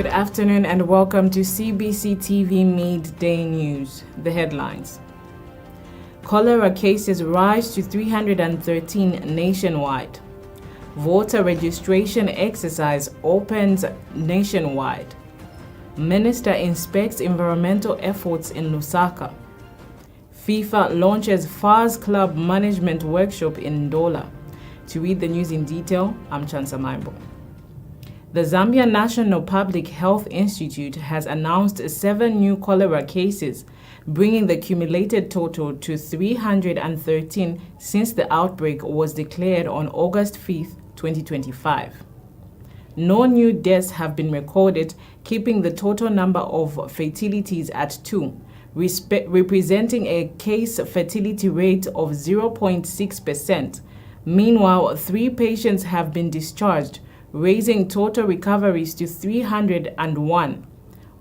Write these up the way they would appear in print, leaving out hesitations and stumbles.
Good afternoon and welcome to Cbc Tv Mid-Day News. The headlines. Cholera cases rise to 313 nationwide. Voter registration exercise opens nationwide. Minister inspects environmental efforts in Lusaka. FIFA launches FARS Club Management Workshop in Ndola. To read the news in detail, I'm Chansa Maimbo. The Zambia National Public Health Institute has announced 7 new cholera cases, bringing the cumulated total to 313 since the outbreak was declared on August 5, 2025. No new deaths have been recorded, keeping the total number of fatalities at 2, representing a case fatality rate of 0.6%. Meanwhile, 3 patients have been discharged, raising total recoveries to 301,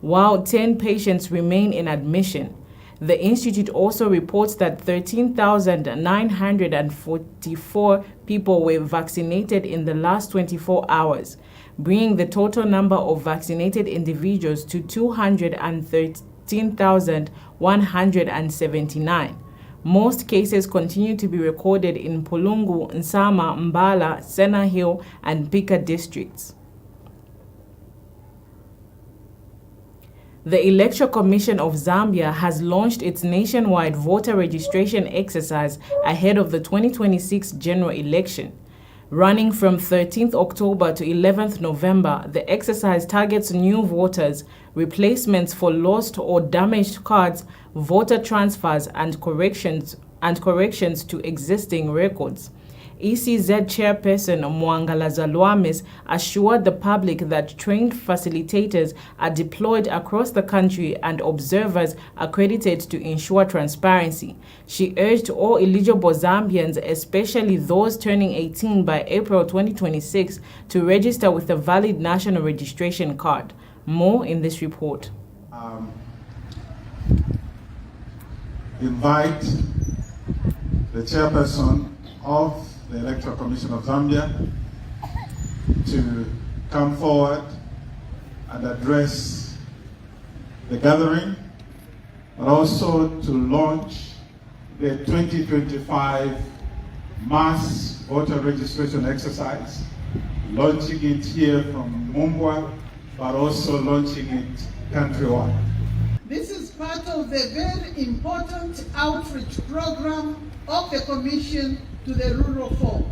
while 10 patients remain in admission. The institute also reports that 13,944 people were vaccinated in the last 24 hours, bringing the total number of vaccinated individuals to 213,179. Most cases continue to be recorded in Pulungu, Nsama, Mbala, Sena Hill, and Pika districts. The Electoral Commission of Zambia has launched its nationwide voter registration exercise ahead of the 2026 general election. Running from 13th October to 11th November, the exercise targets new voters, replacements for lost or damaged cards, voter transfers, and corrections to existing records. ECZ Chairperson Mwangala Zalwamis assured the public that trained facilitators are deployed across the country and observers accredited to ensure transparency. She urged all eligible Zambians, especially those turning 18 by April 2026, to register with a valid national registration card. More in this report. Invite the chairperson of the Electoral Commission of Zambia to come forward and address the gathering, but also to launch the 2025 mass voter registration exercise, launching it here from Mumbwa, but also launching it countrywide. This is part of the very important outreach program of the Commission to the rural folk.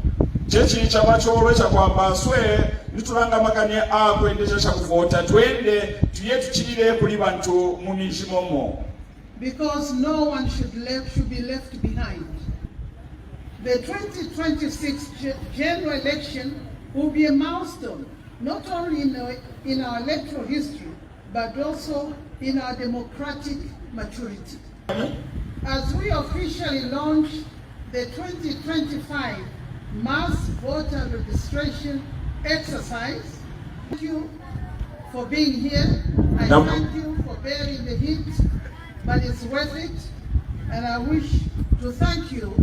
Chechi chamacho cha kwamba swe nitulangamaganye akwendesha kuvota twende tuye tuchirire kuli bantu munishimomo. Because no one should be left behind. The 2026 general election will be a milestone, not only in our electoral history, but also in our democratic maturity. As we officially launch the 2025 mass voter registration exercise, thank you for being here. I thank you for bearing the heat, but it's worth it. And I wish to thank you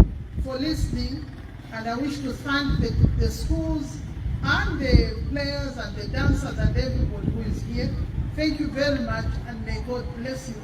for listening, and I wish to thank the schools and the players and the dancers and everybody who is here. Thank you very much, and may God bless you all.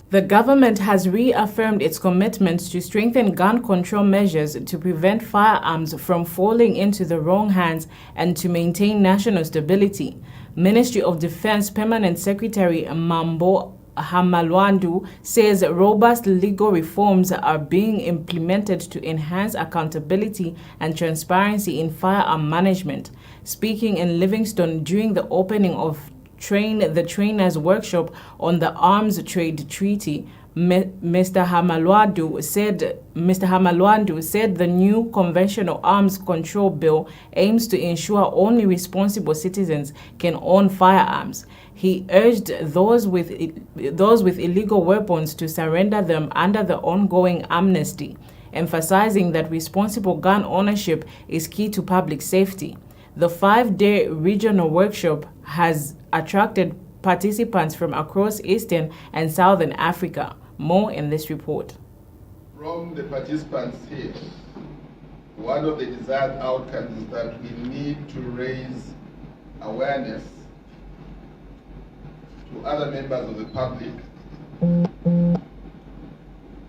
The government has reaffirmed its commitment to strengthen gun control measures to prevent firearms from falling into the wrong hands and to maintain national stability. Ministry of Defense Permanent Secretary Mambo Hamalwandu says robust legal reforms are being implemented to enhance accountability and transparency in firearm management. Speaking in Livingstone during the opening of Train the Trainers workshop on the Arms Trade Treaty, Mr. Hamalwandu said the new Conventional Arms Control Bill aims to ensure only responsible citizens can own firearms. He urged those with illegal weapons to surrender them under the ongoing amnesty, emphasizing that responsible gun ownership is key to public safety. The 5-day regional workshop has attracted participants from across Eastern and Southern Africa. More in this report. From the participants here, one of the desired outcomes is that we need to raise awareness to other members of the public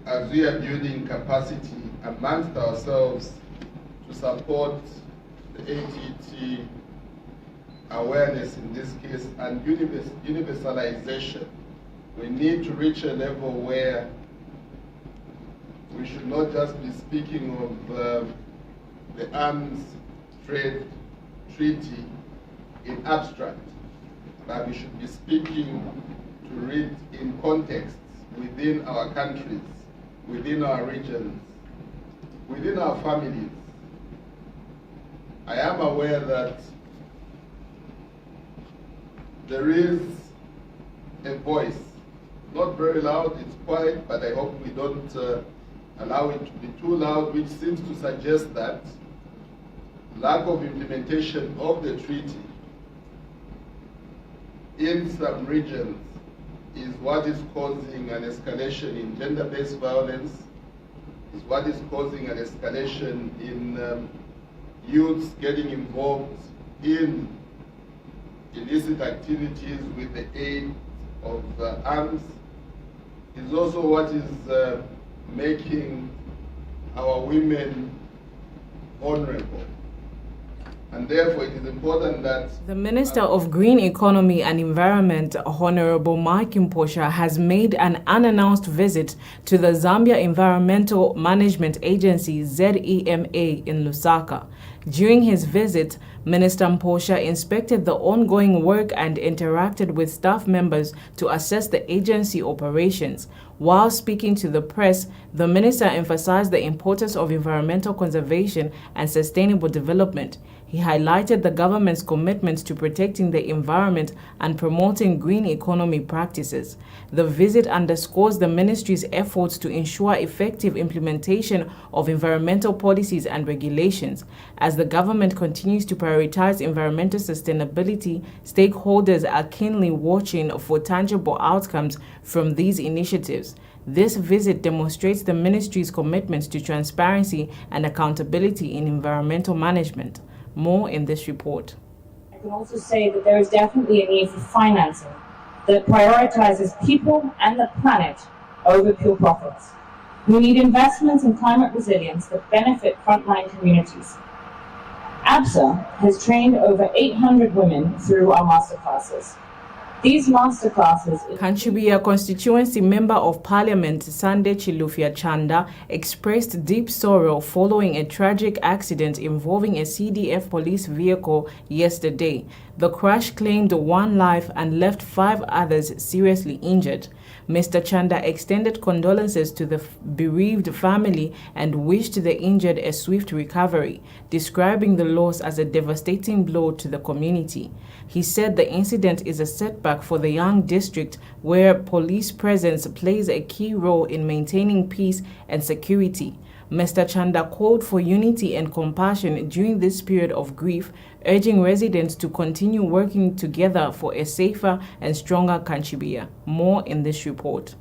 as we are building capacity amongst ourselves to support the ATT awareness in this case and universalization. We need to reach a level where we should not just be speaking of the arms trade treaty in abstract, but we should be speaking to read in context within our countries, within our regions, within our families. I am aware that there is a voice, not very loud, it's quiet, but I hope we don't allow it to be too loud, which seems to suggest that lack of implementation of the treaty in some regions is what is causing an escalation in gender-based violence, is what is causing an escalation in youths getting involved in illicit activities with the aid of arms, is also what is making our women vulnerable. And therefore, it is important that the Minister of Green Economy and Environment, Honorable Mike Mposha, has made an unannounced visit to the Zambia Environmental Management Agency, ZEMA, in Lusaka. During his visit, Minister Mposha inspected the ongoing work and interacted with staff members to assess the agency operations. While speaking to the press, the minister emphasized the importance of environmental conservation and sustainable development. He highlighted the government's commitment to protecting the environment and promoting green economy practices. The visit underscores the ministry's efforts to ensure effective implementation of environmental policies and regulations. As the government continues to prioritize environmental sustainability, stakeholders are keenly watching for tangible outcomes from these initiatives. This visit demonstrates the ministry's commitment to transparency and accountability in environmental management. More in this report. I can also say that there is definitely a need for financing that prioritizes people and the planet over pure profits. We need investments in climate resilience that benefit frontline communities. ABSA has trained over 800 women through our masterclasses. These masterclasses... Kanchibia constituency member of parliament Sande Chilufya Chanda expressed deep sorrow following a tragic accident involving a CDF police vehicle yesterday. The crash claimed 1 life and left 5 others seriously injured. Mr. Chanda extended condolences to the bereaved family and wished the injured a swift recovery, describing the loss as a devastating blow to the community. He said the incident is a setback for the young district, where police presence plays a key role in maintaining peace and security. Mr. Chanda called for unity and compassion during this period of grief, urging residents to continue working together for a safer and stronger Kanchibia. More in this report.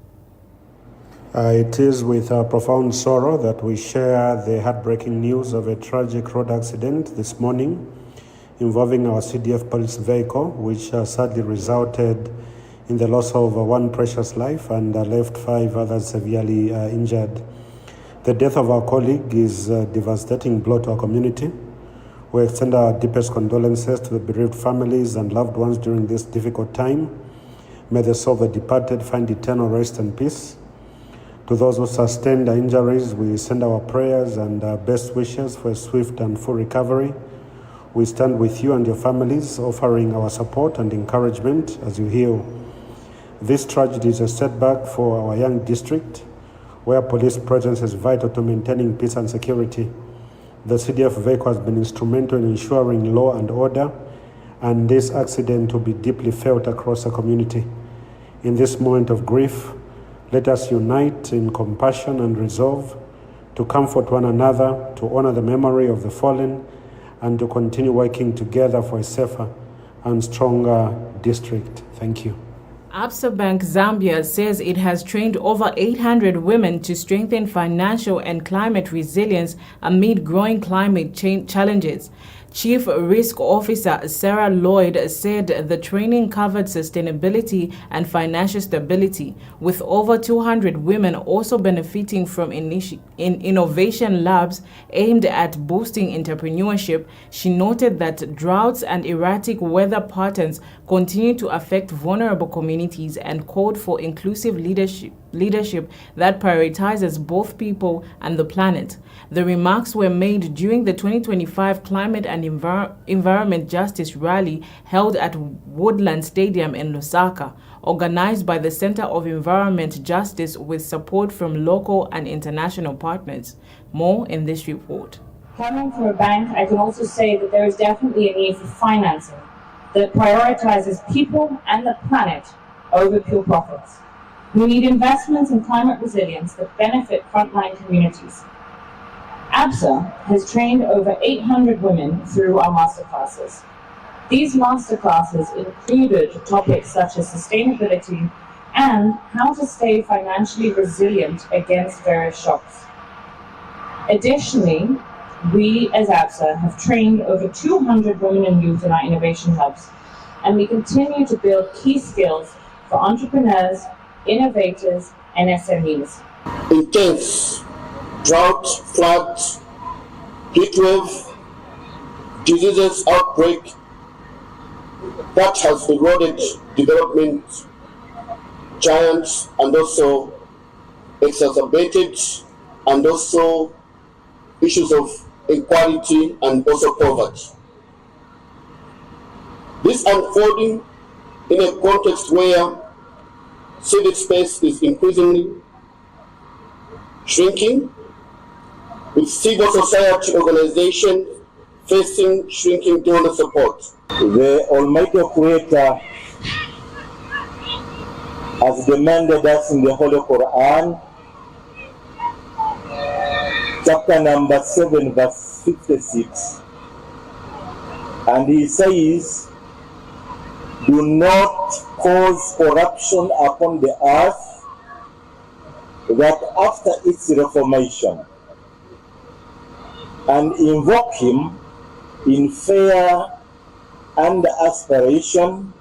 It is with profound sorrow that we share the heartbreaking news of a tragic road accident this morning involving our CDF police vehicle, which sadly resulted in the loss of 1 precious life and left 5 others severely injured. The death of our colleague is a devastating blow to our community. We extend our deepest condolences to the bereaved families and loved ones during this difficult time. May the soul of the departed find eternal rest and peace. To those who sustained injuries, we send our prayers and our best wishes for a swift and full recovery. We stand with you and your families, offering our support and encouragement as you heal. This tragedy is a setback for our young district, where police presence is vital to maintaining peace and security. The CDF vehicle has been instrumental in ensuring law and order, and this accident will be deeply felt across the community. In this moment of grief, let us unite in compassion and resolve to comfort one another, to honor the memory of the fallen, and to continue working together for a safer and stronger district. Thank you. Absa Bank Zambia says it has trained over 800 women to strengthen financial and climate resilience amid growing climate change challenges. Chief Risk Officer Sarah Lloyd said the training covered sustainability and financial stability, with over 200 women also benefiting from innovation labs aimed at boosting entrepreneurship. She noted that droughts and erratic weather patterns continue to affect vulnerable communities and called for inclusive leadership that prioritizes both people and the planet. The remarks were made during the 2025 Climate and Environment Justice Rally held at Woodland Stadium in Lusaka, organized by the Center of Environment Justice with support from local and international partners. More in this report. Coming from a bank, I can also say that there is definitely a need for financing that prioritizes people and the planet over pure profits. We need investments in climate resilience that benefit frontline communities. ABSA has trained over 800 women through our masterclasses. These masterclasses included topics such as sustainability and how to stay financially resilient against various shocks. Additionally, we as ABSA have trained over 200 women and youth in our innovation hubs, and we continue to build key skills for entrepreneurs, innovators, and SMEs. Intense drought, floods, heatwave, diseases outbreak that has eroded development giants and also exacerbated and also issues of inequality and also poverty. This unfolding in a context where civic space is increasingly shrinking, with civil society organizations facing shrinking donor support. The Almighty Creator has demanded us in the Holy Quran, chapter number 7, verse 56, and he says, "Do not cause corruption upon the earth, that after its reformation, and invoke him in fear and aspiration.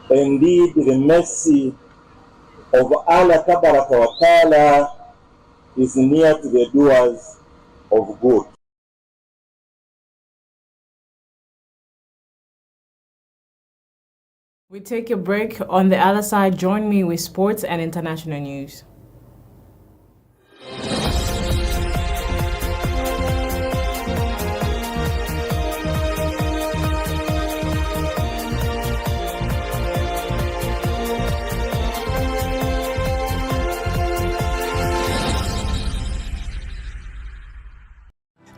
Indeed, the mercy of Allah Tabaraka wa Ta'ala is near to the doers of good." We take a break. On the other side, join me with sports and international news.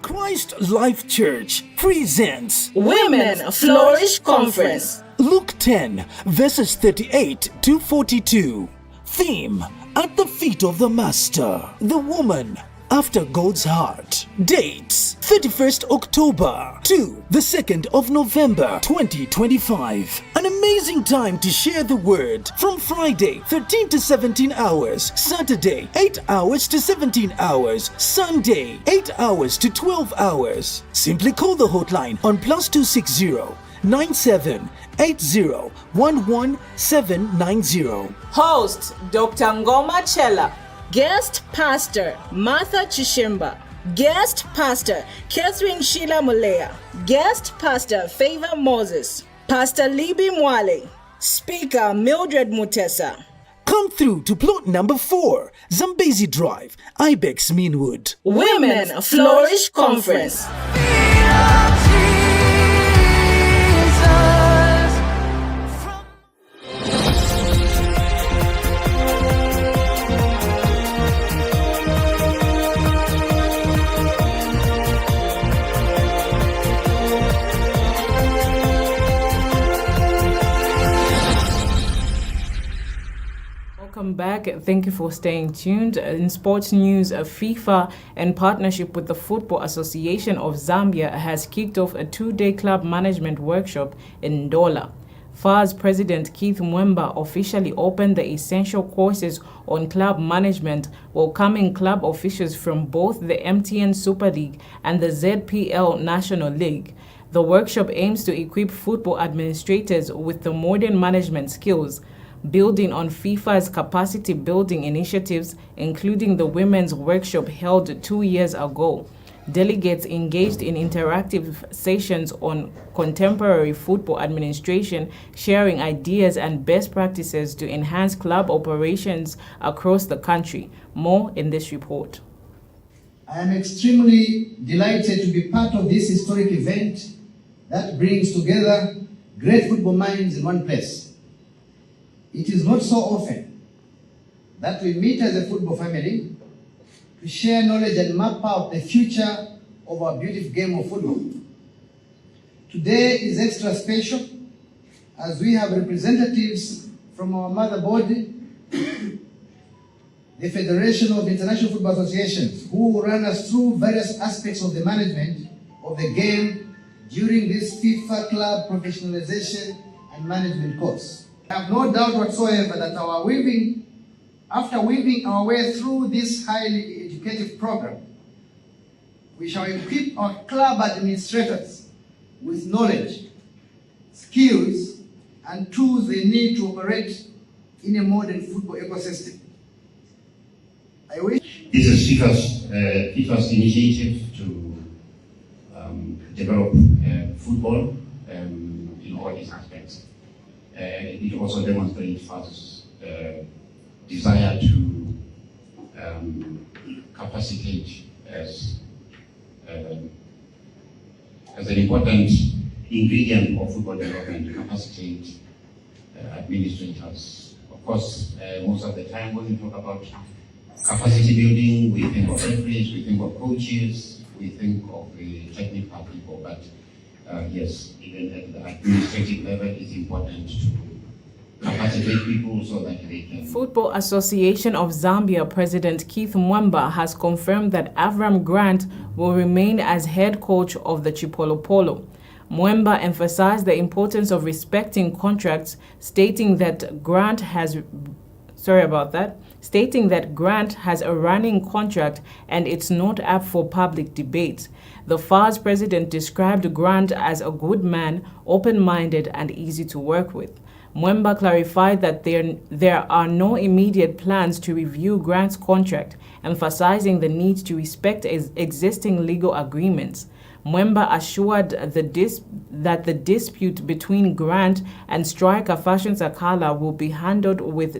Christ Life Church presents Women Flourish Conference. Luke 10, verses 38 to 42. Theme: At the feet of the Master. The woman after God's heart. Dates: 31st October to the 2nd of November 2025. An amazing time to share the word from Friday 13 to 17 hours, Saturday 8 hours to 17 hours, Sunday 8 hours to 12 hours. Simply call the hotline on +260 97 80 11790. Host Dr. Ngoma Chela. Guest Pastor Martha Chishimba. Guest Pastor Catherine Sheila Mulea. Guest Pastor Favor Moses. Pastor Libby Mwale. Speaker Mildred Mutesa. Come through to plot number 4, Zambezi Drive, Ibex Meanwood. Women Flourish Conference. Welcome back. Thank you for staying tuned. In sports news, FIFA, in partnership with the Football Association of Zambia, has kicked off a 2-day club management workshop in Ndola. FA's President Keith Mwemba officially opened the essential courses on club management, welcoming club officials from both the MTN Super League and the ZPL National League. The workshop aims to equip football administrators with the modern management skills, building on FIFA's capacity building initiatives, including the women's workshop held 2 years ago. Delegates engaged in interactive sessions on contemporary football administration, sharing ideas and best practices to enhance club operations across the country. More in this report. I am extremely delighted to be part of this historic event that brings together great football minds in one place. It is not so often that we meet as a football family to share knowledge and map out the future of our beautiful game of football. Today is extra special as we have representatives from our mother body, the Federation of International Football Associations, who will run us through various aspects of the management of the game during this FIFA club professionalization and management course. I have no doubt whatsoever that after weaving our way through this highly educative program, we shall equip our club administrators with knowledge, skills, and tools they need to operate in a modern football ecosystem. I wish this is FIFA's initiative to develop football in all its aspects. It also demonstrates FIFA's desire to capacitate as an important ingredient of football development, to capacitate administrators. Of course, most of the time when we talk about capacity building, we think of referees, we think of coaches, we think of the technical people, but yes, even at the administrative level, it's important to capacitate people so that they can. Football Association of Zambia President Keith Mwemba has confirmed that Avram Grant will remain as head coach of the Chipolopolo. Mwemba emphasized the importance of respecting contracts, stating that Grant has a running contract and it's not up for public debate. The FAR's president described Grant as a good man, open-minded and easy to work with. Mwemba clarified that there are no immediate plans to review Grant's contract, emphasizing the need to respect existing legal agreements. Mwemba assured that the dispute between Grant and striker Fashion Sakala will be handled with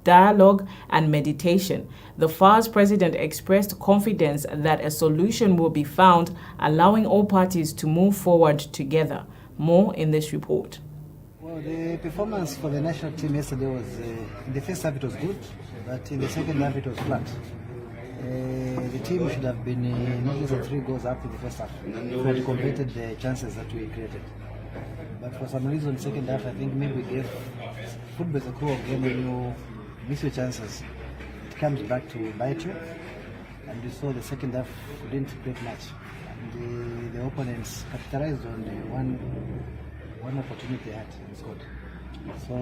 dialogue and meditation. The FAR's president expressed confidence that a solution will be found, allowing all parties to move forward together. More in this report. Well, the performance for the national team yesterday was, in the first half it was good, but in the second half it was flat. The team should have been not less than 3 goals up in the first half if we had completed the chances that we created. But for some reason, second half, I think maybe we gave football a cruel game. When you miss your chances, it comes back to bite you. And we saw the second half didn't create much. And the opponents capitalized on the one opportunity they had and scored. So